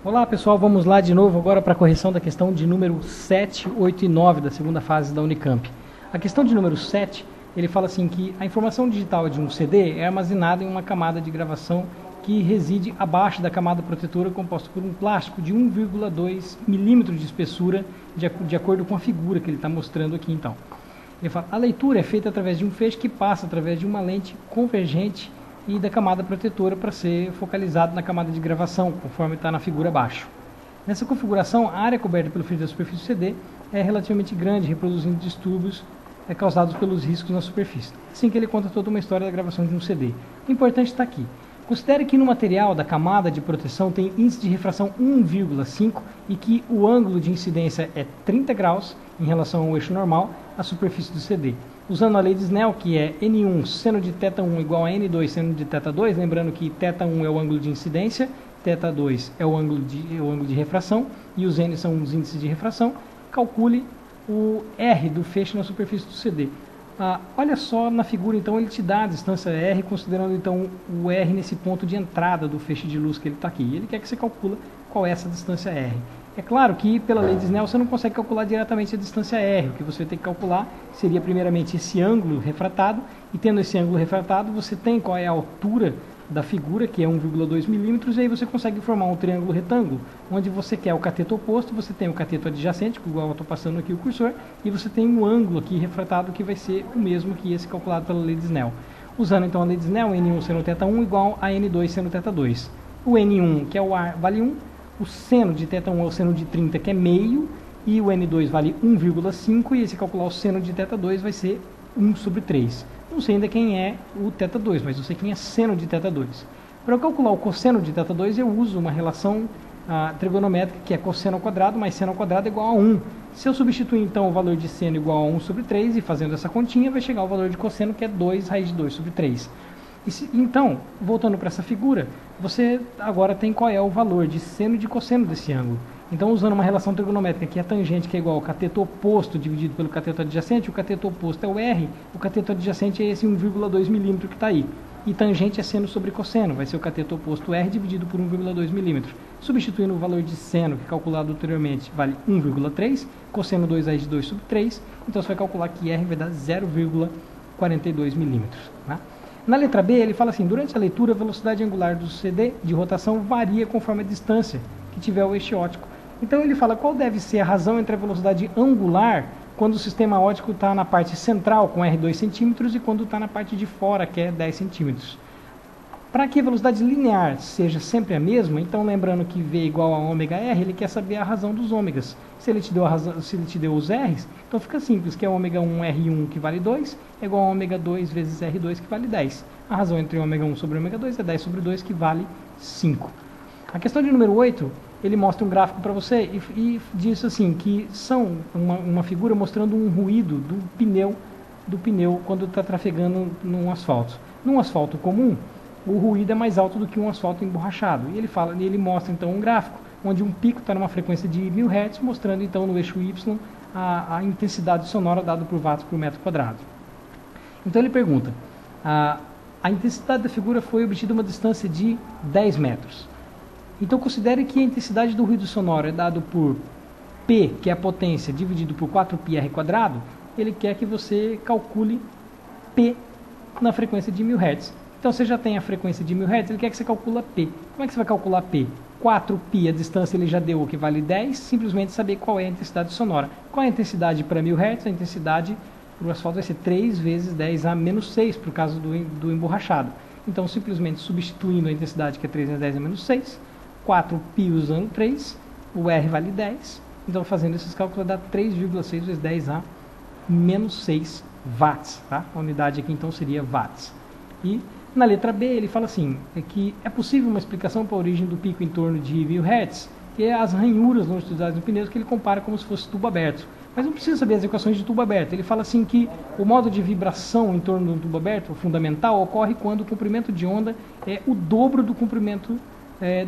Olá pessoal, vamos lá de novo agora para a correção da questão de número 7, 8 e 9 da segunda fase da Unicamp. A questão de número 7, ele fala assim que a informação digital de um CD é armazenada em uma camada de gravação que reside abaixo da camada protetora composta por um plástico de 1,2 milímetros de espessura, de acordo com a figura que ele está mostrando aqui então. Ele fala, a leitura é feita através de um feixe que passa através de uma lente convergente e da camada protetora para ser focalizado na camada de gravação, conforme está na figura abaixo. Nessa configuração, a área coberta pelo feixe da superfície do CD é relativamente grande, reproduzindo distúrbios causados pelos riscos na superfície. Assim que ele conta toda uma história da gravação de um CD. O importante está aqui. Considere que no material da camada de proteção tem índice de refração 1,5 e que o ângulo de incidência é 30 graus em relação ao eixo normal à superfície do CD. Usando a lei de Snell, que é N1 seno de θ1 igual a N2 seno de θ2, lembrando que θ1 é o ângulo de incidência, θ2 é o ângulo de refração e os N são os índices de refração, calcule o R do feixe na superfície do CD. Olha só na figura, então, ele te dá a distância R, considerando então o R nesse ponto de entrada do feixe de luz que ele está aqui. Ele quer que você calcule qual é essa distância R. É claro que, pela lei de Snell, você não consegue calcular diretamente a distância R. O que você tem que calcular seria, primeiramente, esse ângulo refratado. E tendo esse ângulo refratado, você tem qual é a altura da figura, que é 1,2 milímetros, e aí você consegue formar um triângulo retângulo, onde você quer o cateto oposto, você tem o cateto adjacente, igual eu estou passando aqui o cursor, e você tem um ângulo aqui refratado que vai ser o mesmo que esse calculado pela lei de Snell. Usando então a lei de Snell, N1 seno θ1 igual a N2 seno θ2. O N1, que é o ar, vale 1, o seno de θ1 é o seno de 30, que é meio, e o N2 vale 1,5, e esse calcular o seno de θ2 vai ser 1 sobre 3. Não sei ainda quem é o θ2, mas eu sei quem é seno de θ2. Para eu calcular o cosseno de θ2, eu uso uma relação trigonométrica, que é cosseno ao quadrado mais seno ao quadrado é igual a 1. Se eu substituir, então, o valor de seno igual a 1 sobre 3, e fazendo essa continha, vai chegar ao valor de cosseno, que é 2 raiz de 2 sobre 3. Então, voltando para essa figura, você agora tem qual é o valor de seno e de cosseno desse ângulo. Então, usando uma relação trigonométrica que é tangente, que é igual ao cateto oposto dividido pelo cateto adjacente, o cateto oposto é o R, o cateto adjacente é esse 1,2 milímetro que está aí. E tangente é seno sobre cosseno, vai ser o cateto oposto R dividido por 1,2 milímetro. Substituindo o valor de seno, que é calculado anteriormente, vale 1,3, cosseno 2 raiz de 2 sobre 3, então você vai calcular que R vai dar 0,42 milímetros. Tá? Na letra B, ele fala assim, durante a leitura, a velocidade angular do CD de rotação varia conforme a distância que tiver o eixo óptico. Então ele fala qual deve ser a razão entre a velocidade angular quando o sistema óptico está na parte central, com R 2 centímetros, e quando está na parte de fora, que é 10 centímetros. Para que a velocidade linear seja sempre a mesma, então lembrando que V igual a ômega R, ele quer saber a razão dos ômegas. Se ele te deu, se ele te deu os R's, então fica simples, que é ômega 1 R1 que vale 2, é igual a ômega 2 vezes R2 que vale 10. A razão entre ômega 1 sobre ômega 2 é 10 sobre 2 que vale 5. A questão de número 8, ele mostra um gráfico para você e diz assim, que são uma figura mostrando um ruído do pneu quando está trafegando num asfalto. Num asfalto comum, o ruído é mais alto do que um asfalto emborrachado. E ele mostra então um gráfico, onde um pico está numa frequência de 1000 Hz, mostrando então no eixo Y a intensidade sonora dada por watts por metro quadrado. Então ele pergunta, a intensidade da figura foi obtida a uma distância de 10 metros. Então considere que a intensidade do ruído sonoro é dado por P, que é a potência, dividido por 4πr². Ele quer que você calcule P na frequência de 1000 Hz. Então você já tem a frequência de 1000 Hz, ele quer que você calcule P. Como é que você vai calcular P? 4π, a distância ele já deu o que vale 10, simplesmente saber qual é a intensidade sonora. Qual é a intensidade para 1000 Hz? A intensidade para o asfalto vai ser 3 vezes 10 a menos 6, por causa do emborrachado. Então simplesmente substituindo a intensidade, que é 3 vezes 10 a menos 6, 4π usando 3, o R vale 10, então fazendo esses cálculos vai dar 3,6 vezes 10 a menos 6 watts, tá? A unidade aqui então seria watts. E na letra B ele fala assim, que é possível uma explicação para a origem do pico em torno de 1000 Hz, que é as ranhuras longitudinais do pneu, que ele compara como se fosse tubo aberto. Mas não precisa saber as equações de tubo aberto. Ele fala assim que o modo de vibração em torno do tubo aberto, o fundamental, ocorre quando o comprimento de onda é o dobro do comprimento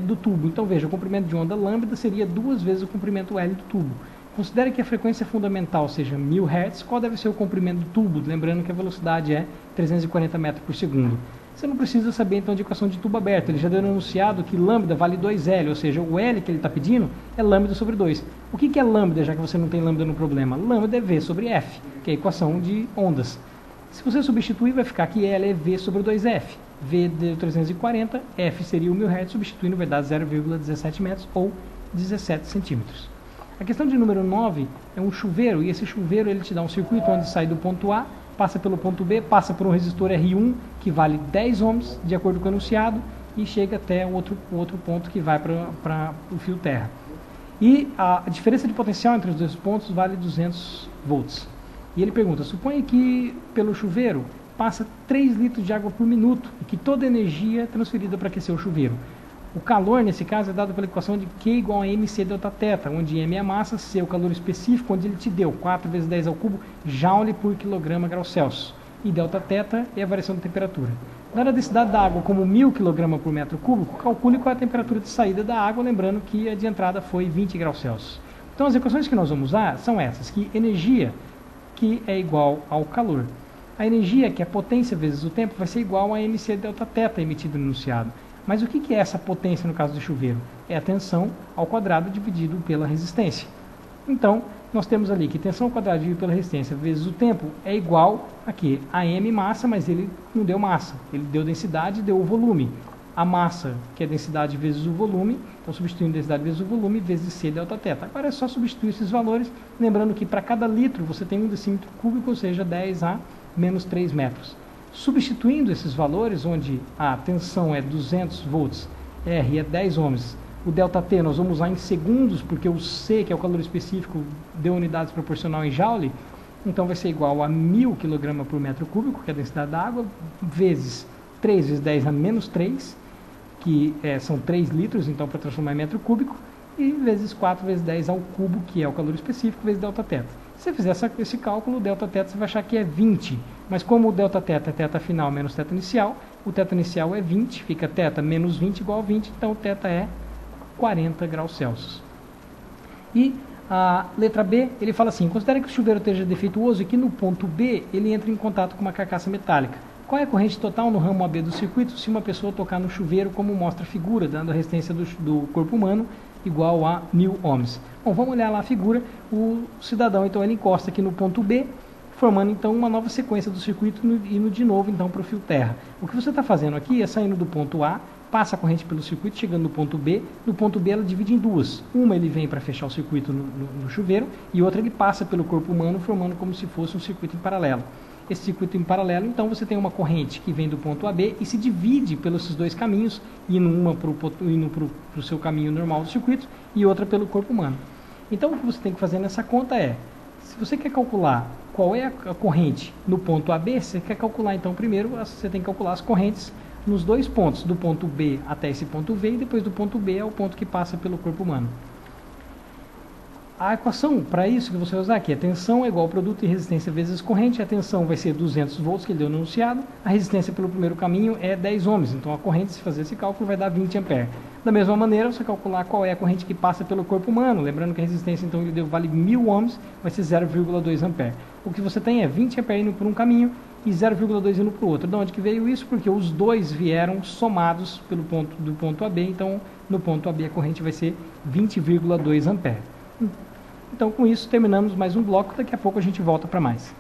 do tubo. Então veja, o comprimento de onda lambda seria 2 vezes o comprimento L do tubo. Considere que a frequência fundamental seja 1000 Hz, qual deve ser o comprimento do tubo? Lembrando que a velocidade é 340 metros por segundo. você não precisa saber então de equação de tubo aberto. Ele já deu enunciado que lambda vale 2L, ou seja, o L que ele está pedindo é lambda sobre 2. O que é lambda, já que você não tem lambda no problema? Lambda é V sobre F, que é a equação de ondas. Se você substituir, vai ficar que L é V sobre 2F. V deu 340, F seria o 1000 Hz, substituindo vai dar 0,17 metros ou 17 centímetros. A questão de número 9 é um chuveiro, e esse chuveiro ele te dá um circuito onde sai do ponto A, passa pelo ponto B, passa por um resistor R1 que vale 10 ohms, de acordo com o enunciado, e chega até o outro ponto que vai para o fio terra. E a diferença de potencial entre os dois pontos vale 200 volts. E ele pergunta, suponha que pelo chuveiro passa 3 litros de água por minuto e que toda a energia é transferida para aquecer o chuveiro. O calor, nesse caso, é dado pela equação de Q igual a mc delta θ, onde m é a massa, c é o calor específico, onde ele te deu 4 vezes 10 ao cubo joule por quilograma grau Celsius. E delta θ é a variação da temperatura. Dada a densidade da água como 1000 kg por metro cúbico, calcule qual é a temperatura de saída da água, lembrando que a de entrada foi 20 graus Celsius. Então as equações que nós vamos usar são essas, que energia, que é igual ao calor. A energia, que é a potência vezes o tempo, vai ser igual a mc delta θ emitido no enunciado. Mas o que é essa potência no caso do chuveiro? É a tensão ao quadrado dividido pela resistência. Então, nós temos ali que tensão ao quadrado dividido pela resistência vezes o tempo é igual a quê? A m massa, mas ele não deu massa. Ele deu densidade e deu o volume. A massa, que é densidade vezes o volume, então substituindo densidade vezes o volume, vezes C delta θ. Agora é só substituir esses valores, lembrando que para cada litro você tem 1 decímetro cúbico, ou seja, 10 a menos 3 metros. Substituindo esses valores, onde a tensão é 200 volts, R é 10 ohms, o ΔT nós vamos usar em segundos, porque o C, que é o calor específico, deu unidades proporcional em joule, então vai ser igual a 1000 kg por metro cúbico, que é a densidade da água, vezes 3 vezes 10 a menos 3, que são 3 litros, então para transformar em metro cúbico, e vezes 4 vezes 10 ao cubo, que é o calor específico, vezes ΔT. Se você fizer esse cálculo, o ΔT você vai achar que é 20, mas como o ΔT é θ final menos θ inicial, o θ inicial é 20, fica θ menos 20 igual a 20, então o θ é 40 graus Celsius. E a letra B, ele fala assim, considere que o chuveiro esteja defeituoso e que no ponto B ele entra em contato com uma carcaça metálica. Qual é a corrente total no ramo AB do circuito se uma pessoa tocar no chuveiro, como mostra a figura, dando a resistência do corpo humano igual a 1000 ohms? Bom, vamos olhar lá a figura. O cidadão, então, ele encosta aqui no ponto B, formando, então, uma nova sequência do circuito indo de novo, então, para o fio terra. O que você está fazendo aqui é saindo do ponto A, passa a corrente pelo circuito, chegando no ponto B. No ponto B ela divide em duas. Uma ele vem para fechar o circuito no chuveiro e outra ele passa pelo corpo humano, formando como se fosse um circuito em paralelo. Esse circuito em paralelo, então, você tem uma corrente que vem do ponto AB e se divide pelos esses dois caminhos, indo uma para o seu caminho normal do circuito e outra pelo corpo humano. Então, o que você tem que fazer nessa conta é, se você quer calcular qual é a corrente no ponto AB, você quer calcular, então, primeiro, você tem que calcular as correntes nos dois pontos, do ponto B até esse ponto V e depois do ponto B ao ponto que passa pelo corpo humano. A equação para isso que você vai usar aqui é tensão é igual ao produto de resistência vezes corrente. A tensão vai ser 200 volts, que ele deu no enunciado. A resistência pelo primeiro caminho é 10 ohms. Então a corrente, se fazer esse cálculo, vai dar 20 amperes. Da mesma maneira, você calcular qual é a corrente que passa pelo corpo humano. Lembrando que a resistência, então, ele deu vale 1000 ohms, vai ser 0,2 amperes. O que você tem é 20 amperes indo por um caminho e 0,2 indo para o outro. De onde que veio isso? Porque os dois vieram somados do ponto AB. Então, no ponto AB a corrente vai ser 20,2 amperes. Então, com isso, terminamos mais um bloco. Daqui a pouco a gente volta para mais.